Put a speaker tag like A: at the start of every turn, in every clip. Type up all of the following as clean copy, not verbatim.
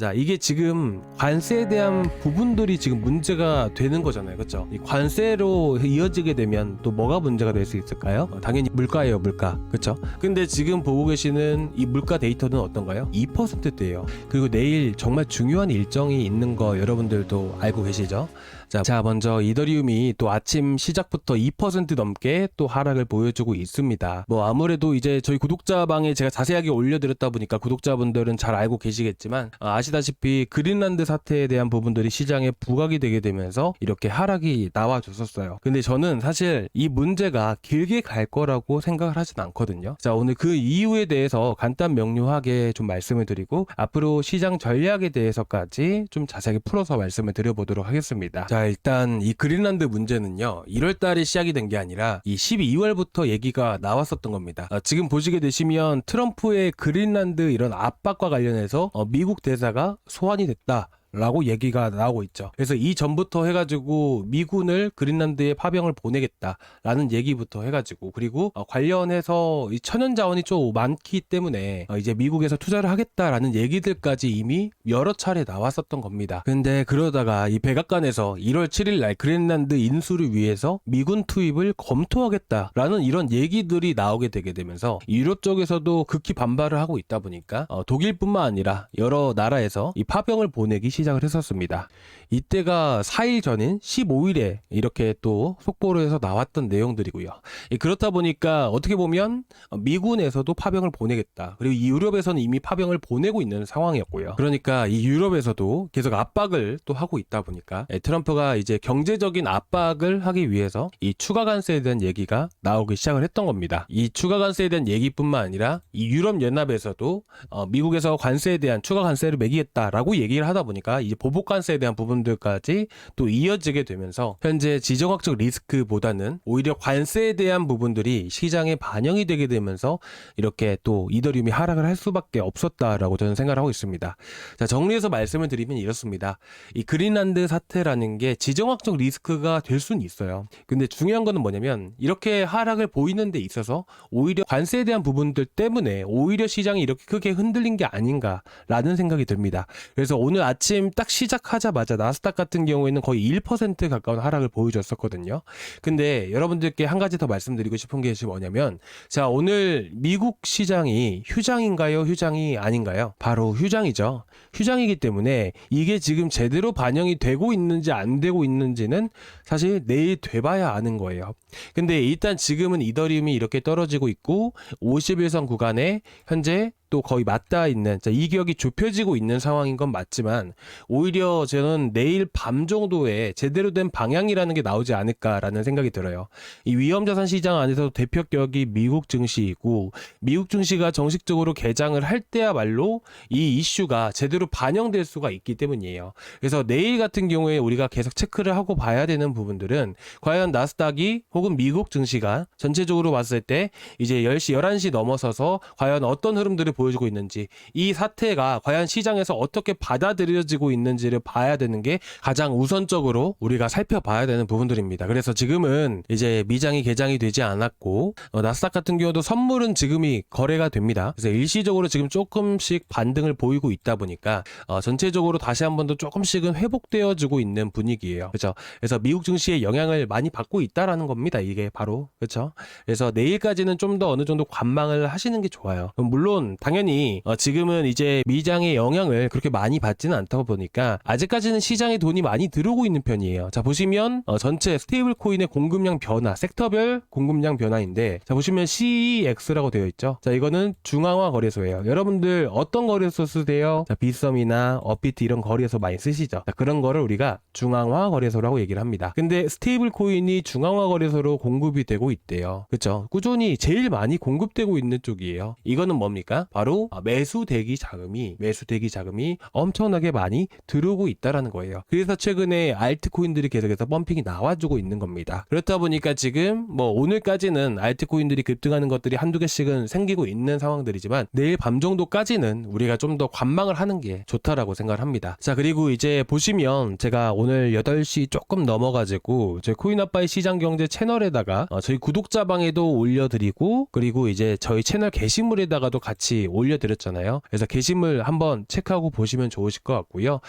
A: 자, 이게 지금 관세에 대한 부분들이 지금 문제가 되는 거잖아요. 그렇죠? 이 관세로 이어지게 되면 또 뭐가 문제가 될 수 있을까요? 당연히 물가예요, 물가. 그렇죠? 근데 지금 보고 계시는 이 물가 데이터는 어떤가요? 2%대예요. 그리고 내일 정말 중요한 일정이 있는 거 여러분들도 알고 계시죠? 자, 먼저 이더리움이 또 아침 시작부터 2% 넘게 또 하락을 보여주고 있습니다. 뭐 아무래도 이제 저희 구독자방에 제가 자세하게 올려드렸다 보니까 구독자분들은 잘 알고 계시겠지만 아시다시피 그린란드 사태에 대한 부분들이 시장에 부각이 되게 되면서 이렇게 하락이 나와줬었어요. 근데 저는 사실 이 문제가 길게 갈 거라고 생각을 하진 않거든요. 자, 오늘 그 이유에 대해서 간단 명료하게 좀 말씀을 드리고 앞으로 시장 전략에 대해서까지 좀 자세하게 풀어서 말씀을 드려보도록 하겠습니다. 자, 일단 이 그린란드 문제는요 1월달에 시작이 된 게 아니라 이 12월부터 얘기가 나왔었던 겁니다. 지금 보시게 되시면 트럼프의 그린란드 이런 압박과 관련해서 미국 대사가 소환이 됐다 라고 얘기가 나오고 있죠. 그래서 이전부터 해가지고 미군을 그린란드에 파병을 보내겠다라는 얘기부터 해가지고 그리고 관련해서 이 천연자원이 좀 많기 때문에 이제 미국에서 투자를 하겠다라는 얘기들까지 이미 여러 차례 나왔었던 겁니다. 근데 그러다가 이 백악관에서 1월 7일 날 그린란드 인수를 위해서 미군 투입을 검토하겠다라는 이런 얘기들이 나오게 되게 되면서 유럽 쪽에서도 극히 반발을 하고 있다 보니까 독일뿐만 아니라 여러 나라에서 이 파병을 보내기 시작을 했었습니다. 이때가 4일 전인 15일에 이렇게 또 속보로 해서 나왔던 내용들이고요. 그렇다 보니까 어떻게 보면 미군에서도 파병을 보내겠다. 그리고 유럽에서는 이미 파병을 보내고 있는 상황이었고요. 그러니까 이 유럽에서도 계속 압박을 또 하고 있다 보니까 트럼프가 이제 경제적인 압박을 하기 위해서 이 추가 관세에 대한 얘기가 나오기 시작을 했던 겁니다. 이 추가 관세에 대한 얘기뿐만 아니라 이 유럽 연합에서도 미국에서 관세에 대한 추가 관세를 매기겠다라고 얘기를 하다 보니까 이제 보복 관세에 대한 부분들까지 또 이어지게 되면서 현재 지정학적 리스크보다는 오히려 관세에 대한 부분들이 시장에 반영이 되게 되면서 이렇게 또 이더리움이 하락을 할 수밖에 없었다라고 저는 생각을 하고 있습니다. 자, 정리해서 말씀을 드리면 이렇습니다. 이 그린란드 사태라는 게 지정학적 리스크가 될 수는 있어요. 근데 중요한 거는 뭐냐면 이렇게 하락을 보이는 데 있어서 오히려 관세에 대한 부분들 때문에 오히려 시장이 이렇게 크게 흔들린 게 아닌가라는 생각이 듭니다. 그래서 오늘 아침 딱 시작하자마자 나스닥 같은 경우에는 거의 1% 가까운 하락을 보여줬었거든요. 근데 여러분들께 한 가지 더 말씀드리고 싶은 게 뭐냐면 자, 오늘 미국 시장이 휴장인가요? 휴장이 아닌가요? 바로 휴장이죠. 휴장이기 때문에 이게 지금 제대로 반영이 되고 있는지 안 되고 있는지는 사실 내일 돼봐야 아는 거예요. 근데 일단 지금은 이더리움이 이렇게 떨어지고 있고 51선 구간에 현재 또 거의 맞닿아 있는 이 격이 좁혀지고 있는 상황인 건 맞지만 오히려 저는 내일 밤 정도에 제대로 된 방향이라는 게 나오지 않을까라는 생각이 들어요. 이 위험자산 시장 안에서 대표격이 미국 증시이고 미국 증시가 정식적으로 개장을 할 때야말로 이 이슈가 제대로 반영될 수가 있기 때문이에요. 그래서 내일 같은 경우에 우리가 계속 체크를 하고 봐야 되는 부분들은 과연 나스닥이 혹은 미국 증시가 전체적으로 봤을 때 이제 10시, 11시 넘어서서 과연 어떤 흐름들을 보여주고 있는지 이 사태가 과연 시장에서 어떻게 받아들여지고 있는지를 봐야 되는 게 가장 우선적으로 우리가 살펴봐야 되는 부분들입니다. 그래서 지금은 이제 미장이 개장이 되지 않았고 나스닥 같은 경우도 선물은 지금이 거래가 됩니다. 그래서 일시적으로 지금 조금씩 반등을 보이고 있다 보니까 전체적으로 다시 한 번 더 조금씩은 회복되어지고 있는 분위기예요. 그렇죠? 그래서 미국 증시의 영향을 많이 받고 있다라는 겁니다. 이게 바로 그렇죠? 그래서 내일까지는 좀 더 어느 정도 관망을 하시는 게 좋아요. 물론 당연히 지금은 이제 미장의 영향을 그렇게 많이 받지는 않다 보니까 아직까지는 시장에 돈이 많이 들어오고 있는 편이에요. 자, 보시면 전체 스테이블 코인의 공급량 변화, 섹터별 공급량 변화인데 자, 보시면 CEX라고 되어 있죠. 자, 이거는 중앙화 거래소예요. 여러분들 어떤 거래소 쓰세요? 자, 빗썸이나 업비트 이런 거래소 많이 쓰시죠. 자, 그런 거를 우리가 중앙화 거래소라고 얘기를 합니다. 근데 스테이블 코인이 중앙화 거래소로 공급이 되고 있대요. 그렇죠? 꾸준히 제일 많이 공급되고 있는 쪽이에요. 이거는 뭡니까? 바로 매수 대기 자금이 엄청나게 많이 들어오고 있다라는 거예요. 그래서 최근에 알트코인들이 계속해서 펌핑이 나와주고 있는 겁니다. 그렇다 보니까 지금 뭐 오늘까지는 알트코인들이 급등하는 것들이 한두 개씩은 생기고 있는 상황들이지만 내일 밤 정도까지는 우리가 좀 더 관망을 하는 게 좋다라고 생각을 합니다. 자, 그리고 이제 보시면 제가 오늘 8시 조금 넘어가지고 저희 코인아빠의 시장경제 채널에다가 저희 구독자방에도 올려드리고 그리고 이제 저희 채널 게시물에다가도 같이 올려드렸잖아요. 그래서 게시물 한번 체크하고 보시면 좋으실 것 같고요.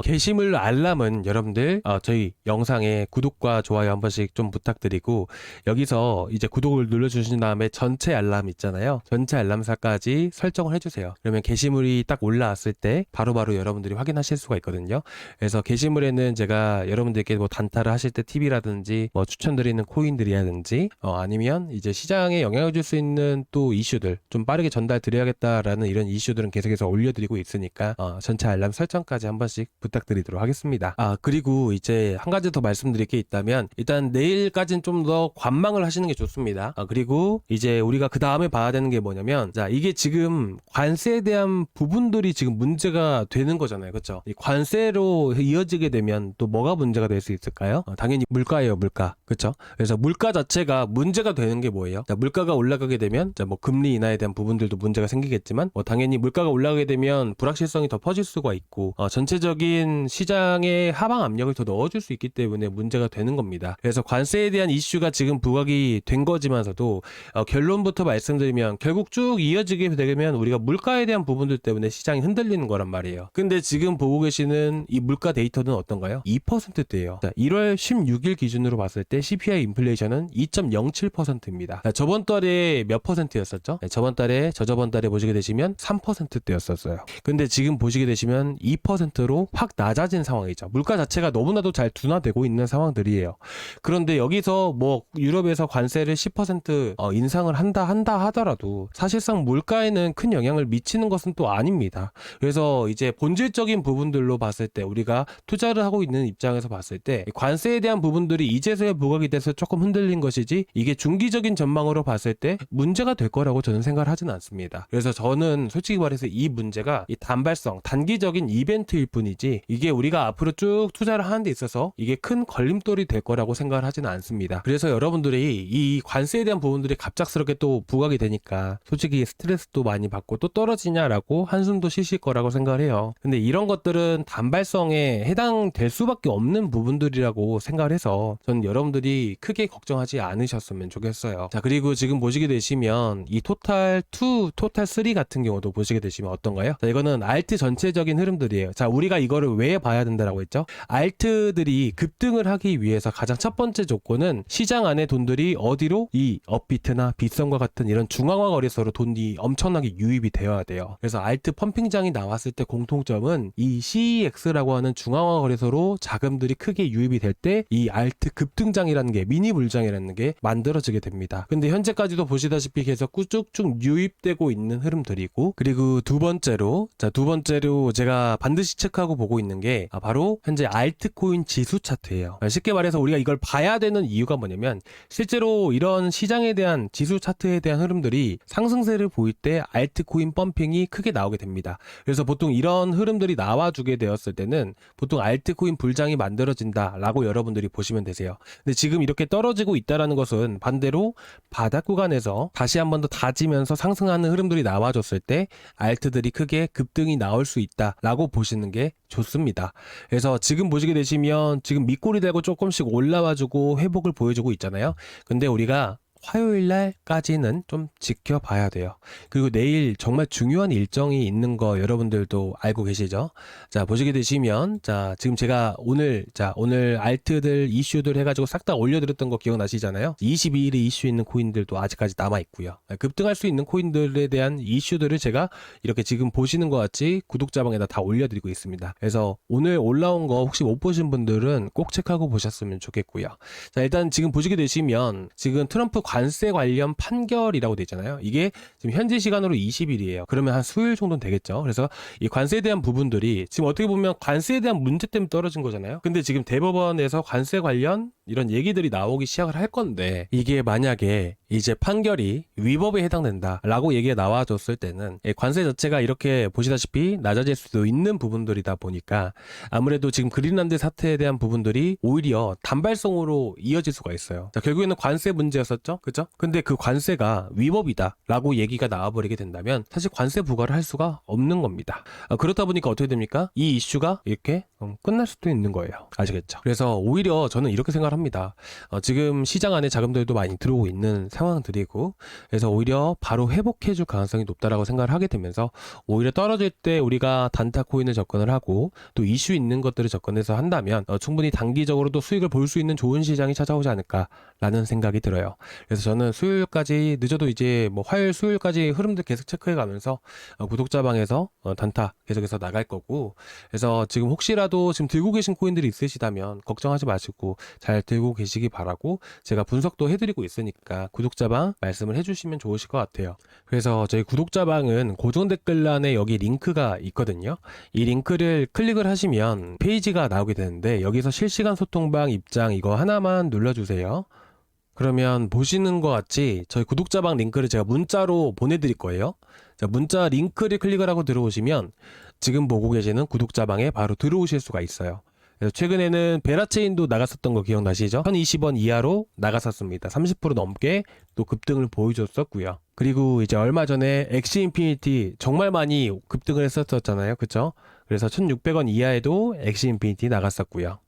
A: 게시물 알람은 여러분들 저희 영상에 구독과 좋아요 한 번씩 좀 부탁드리고, 여기서 이제 구독을 눌러주신 다음에 전체 알람 있잖아요. 전체 알람사까지 설정을 해주세요. 그러면 게시물이 딱 올라왔을 때 바로바로 여러분들이 확인하실 수가 있거든요. 그래서 게시물에는 제가 여러분들께 뭐 단타를 하실 때 팁이라든지 뭐 추천드리는 코인들이라든지 아니면 이제 시장에 영향을 줄 수 있는 또 이슈들 좀 빠르게 전달 드려야겠다라는 이런 이슈들은 계속해서 올려드리고 있으니까 전체 알람 설정까지 한 번씩 부탁드리도록 하겠습니다. 그리고 이제 한 가지 더 말씀드릴 게 있다면, 일단 내일까지는 좀 더 관망을 하시는 게 좋습니다. 그리고 이제 우리가 그 다음에 봐야 되는 게 뭐냐면, 자, 이게 지금 관세에 대한 부분들이 지금 문제가 되는 거잖아요. 그렇죠? 이 관세로 이어지게 되면 또 뭐가 문제가 될 수 있을까요? 당연히 물가예요, 물가. 그렇죠? 그래서 물가 자체가 문제가 되는 게 뭐예요? 자, 물가가 올라가게 되면 자, 뭐 금리 인하에 대한 부분들도 문제가 생기겠지만, 당연히 물가가 올라가게 되면 불확실성이 더 퍼질 수가 있고 전체적인 시장에 하방 압력을 더 넣어줄 수 있기 때문에 문제가 되는 겁니다. 그래서 관세에 대한 이슈가 지금 부각이 된 거지만서도 결론부터 말씀드리면 결국 쭉 이어지게 되면 우리가 물가에 대한 부분들 때문에 시장이 흔들리는 거란 말이에요. 근데 지금 보고 계시는 이 물가 데이터는 어떤가요? 2%대예요. 자, 1월 16일 기준으로 봤을 때 CPI 인플레이션은 2.07%입니다. 자, 저번 달에 몇 퍼센트였었죠? 네, 저저번 달에 보시게 되시면 3%대였었어요. 근데 지금 보시게 되시면 2%로 확 낮아진 상황이죠. 물가 자체가 너무나도 잘 둔화되고 있는 상황들이에요. 그런데 여기서 뭐 유럽에서 관세를 10% 인상을 한다 하더라도 사실상 물가에는 큰 영향을 미치는 것은 또 아닙니다. 그래서 이제 본질적인 부분들로 봤을 때, 우리가 투자를 하고 있는 입장에서 봤을 때 관세에 대한 부분들이 이제서야 부각이 돼서 조금 흔들린 것이지, 이게 중기적인 전망으로 봤을 때 문제가 될 거라고 저는 생각을 하진 않습니다. 그래서 저는 솔직히 말해서 이 문제가 이 단발성, 단기적인 이벤트일 뿐이지, 이게 우리가 앞으로 쭉 투자를 하는 데 있어서 이게 큰 걸림돌이 될 거라고 생각을 하지는 않습니다. 그래서 여러분들이 이 관세에 대한 부분들이 갑작스럽게 또 부각이 되니까 솔직히 스트레스도 많이 받고 또 떨어지냐라고 한숨도 쉬실 거라고 생각을 해요. 근데 이런 것들은 단발성에 해당될 수밖에 없는 부분들이라고 생각을 해서 저는 여러분들이 크게 걱정하지 않으셨으면 좋겠어요. 자, 그리고 지금 보시게 되시면 이 토탈2, 토탈3 같은 경우도 보시게 되시면 어떤가요? 자, 이거는 알트 전체적인 흐름들이에요. 자, 우리가 이거를 왜 봐야 된다라고 했죠? 알트들이 급등을 하기 위해서 가장 첫 번째 조건은 시장 안에 돈들이 어디로? 이 업비트나 빗썸과 같은 이런 중앙화 거래소로 돈이 엄청나게 유입이 되어야 돼요. 그래서 알트 펌핑장이 나왔을 때 공통점은 이 CEX라고 하는 중앙화 거래소로 자금들이 크게 유입이 될 때 이 알트 급등장이라는 게, 미니 물장이라는 게 만들어지게 됩니다. 근데 현재까지도 보시다시피 계속 쭉쭉 유입되고 있는 흐름들이고, 그리고 두 번째로 제가 반드시 체크하고 보고 있는 게 바로 현재 알트코인 지수 차트예요. 쉽게 말해서 우리가 이걸 봐야 되는 이유가 뭐냐면, 실제로 이런 시장에 대한 지수 차트에 대한 흐름들이 상승세를 보일 때 알트코인 펌핑이 크게 나오게 됩니다. 그래서 보통 이런 흐름들이 나와주게 되었을 때는 보통 알트코인 불장이 만들어진다라고 여러분들이 보시면 되세요. 근데 지금 이렇게 떨어지고 있다라는 것은 반대로 바닥 구간에서 다시 한 번 더 다지면서 상승하는 흐름들이 나와줬을 때 알트들이 크게 급등이 나올 수 있다라고 보시는 게 좋습니다. 그래서 지금 보시게 되시면 지금 밑골이 되고 조금씩 올라와주고 회복을 보여주고 있잖아요. 근데 우리가 화요일 날까지는 좀 지켜봐야 돼요. 그리고 내일 정말 중요한 일정이 있는 거 여러분들도 알고 계시죠? 자, 보시게 되시면, 자, 지금 제가 오늘 알트들 이슈들 해가지고 싹 다 올려드렸던 거 기억나시잖아요? 22일에 이슈 있는 코인들도 아직까지 남아있고요. 급등할 수 있는 코인들에 대한 이슈들을 제가 이렇게 지금 보시는 것 같이 구독자방에다 다 올려드리고 있습니다. 그래서 오늘 올라온 거 혹시 못 보신 분들은 꼭 체크하고 보셨으면 좋겠고요. 자, 일단 지금 보시게 되시면 지금 트럼프 관세 관련 판결이라고 되어 있잖아요. 이게 지금 현지 시간으로 20일이에요. 그러면 한 수요일 정도는 되겠죠. 그래서 이 관세에 대한 부분들이 지금 어떻게 보면 관세에 대한 문제 때문에 떨어진 거잖아요. 근데 지금 대법원에서 관세 관련 이런 얘기들이 나오기 시작을 할 건데, 이게 만약에 이제 판결이 위법에 해당된다라고 얘기가 나와줬을 때는 관세 자체가 이렇게 보시다시피 낮아질 수도 있는 부분들이다 보니까 아무래도 지금 그린란드 사태에 대한 부분들이 오히려 단발성으로 이어질 수가 있어요. 자, 결국에는 관세 문제였었죠. 그죠? 근데 그 관세가 위법이다라고 얘기가 나와버리게 된다면 사실 관세 부과를 할 수가 없는 겁니다. 그렇다 보니까 어떻게 됩니까? 이 이슈가 이렇게 끝날 수도 있는 거예요. 아시겠죠? 그래서 오히려 저는 이렇게 생각을 합니다. 지금 시장 안에 자금들도 많이 들어오고 있는 상황들이고, 그래서 오히려 바로 회복해줄 가능성이 높다라고 생각을 하게 되면서 오히려 떨어질 때 우리가 단타 코인을 접근을 하고 또 이슈 있는 것들을 접근해서 한다면 충분히 단기적으로도 수익을 볼 수 있는 좋은 시장이 찾아오지 않을까라는 생각이 들어요. 그래서 저는 수요일까지 늦어도 이제 뭐 화요일 수요일까지 흐름들 계속 체크해 가면서 구독자방에서 단타 계속해서 나갈 거고, 그래서 지금 혹시라도 지금 들고 계신 코인들이 있으시다면 걱정하지 마시고 잘 들고 계시기 바라고, 제가 분석도 해드리고 있으니까 구독자방 말씀을 해주시면 좋으실 것 같아요. 그래서 저희 구독자방은 고정 댓글란에 여기 링크가 있거든요. 이 링크를 클릭을 하시면 페이지가 나오게 되는데 여기서 실시간 소통방 입장 이거 하나만 눌러주세요. 그러면 보시는 것 같이 저희 구독자방 링크를 제가 문자로 보내드릴 거예요. 자, 문자 링크를 클릭을 하고 들어오시면 지금 보고 계시는 구독자방에 바로 들어오실 수가 있어요. 그래서 최근에는 베라체인도 나갔었던 거 기억나시죠? 1020원 이하로 나갔었습니다. 30% 넘게 또 급등을 보여줬었고요. 그리고 이제 얼마 전에 엑시 인피니티 정말 많이 급등을 했었잖아요. 그쵸? 그래서 1600원 이하에도 엑시 인피니티 나갔었고요.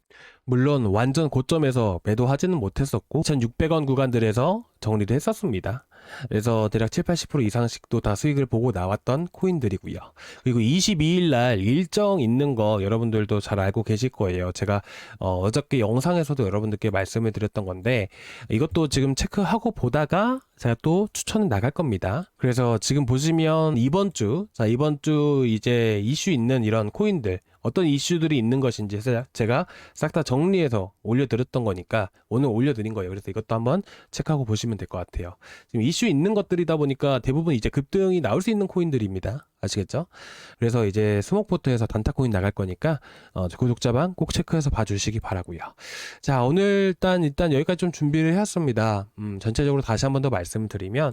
A: 물론 완전 고점에서 매도하지는 못했었고 2600원 구간들에서 정리를 했었습니다. 그래서 대략 70-80% 이상씩도 다 수익을 보고 나왔던 코인들이고요. 그리고 22일 날 일정 있는 거 여러분들도 잘 알고 계실 거예요. 제가 어저께 영상에서도 여러분들께 말씀을 드렸던 건데 이것도 지금 체크하고 보다가 제가 또 추천을 나갈 겁니다. 그래서 지금 보시면 이번 주 이제 이슈 있는 이런 코인들 어떤 이슈들이 있는 것인지 제가 싹 다 정리해서 올려드렸던 거니까 오늘 올려드린 거예요. 그래서 이것도 한번 체크하고 보시면 될 것 같아요. 지금 이슈 있는 것들이다 보니까 대부분 이제 급등이 나올 수 있는 코인들입니다. 아시겠죠? 그래서 이제 스모크포트에서 단타 코인 나갈 거니까 구독자방 꼭 체크해서 봐주시기 바라고요. 자, 오늘 일단 여기까지 좀 준비를 해왔습니다. 전체적으로 다시 한번 더 말씀을 드리면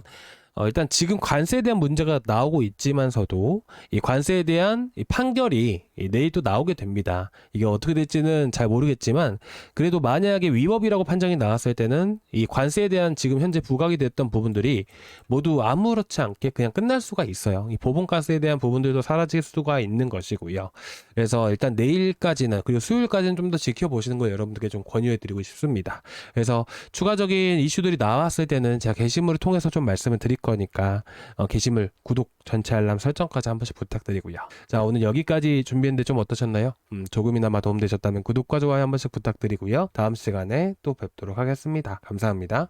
A: 일단 지금 관세에 대한 문제가 나오고 있지만서도 이 관세에 대한 이 판결이 내일 또 나오게 됩니다. 이게 어떻게 될지는 잘 모르겠지만 그래도 만약에 위법이라고 판정이 나왔을 때는 이 관세에 대한 지금 현재 부각이 됐던 부분들이 모두 아무렇지 않게 그냥 끝날 수가 있어요. 이 보본가스에 대한 부분들도 사라질 수가 있는 것이고요. 그래서 일단 내일까지는 그리고 수요일까지는 좀 더 지켜보시는 걸 여러분들께 좀 권유해드리고 싶습니다. 그래서 추가적인 이슈들이 나왔을 때는 제가 게시물을 통해서 좀 말씀을 드릴 거니까 게시물 구독 전체 알람 설정까지 한 번씩 부탁드리고요. 자, 오늘 여기까지 준비했는데 좀 어떠셨나요? 조금이나마 도움되셨다면 구독과 좋아요 한 번씩 부탁드리고요. 다음 시간에 또 뵙도록 하겠습니다. 감사합니다.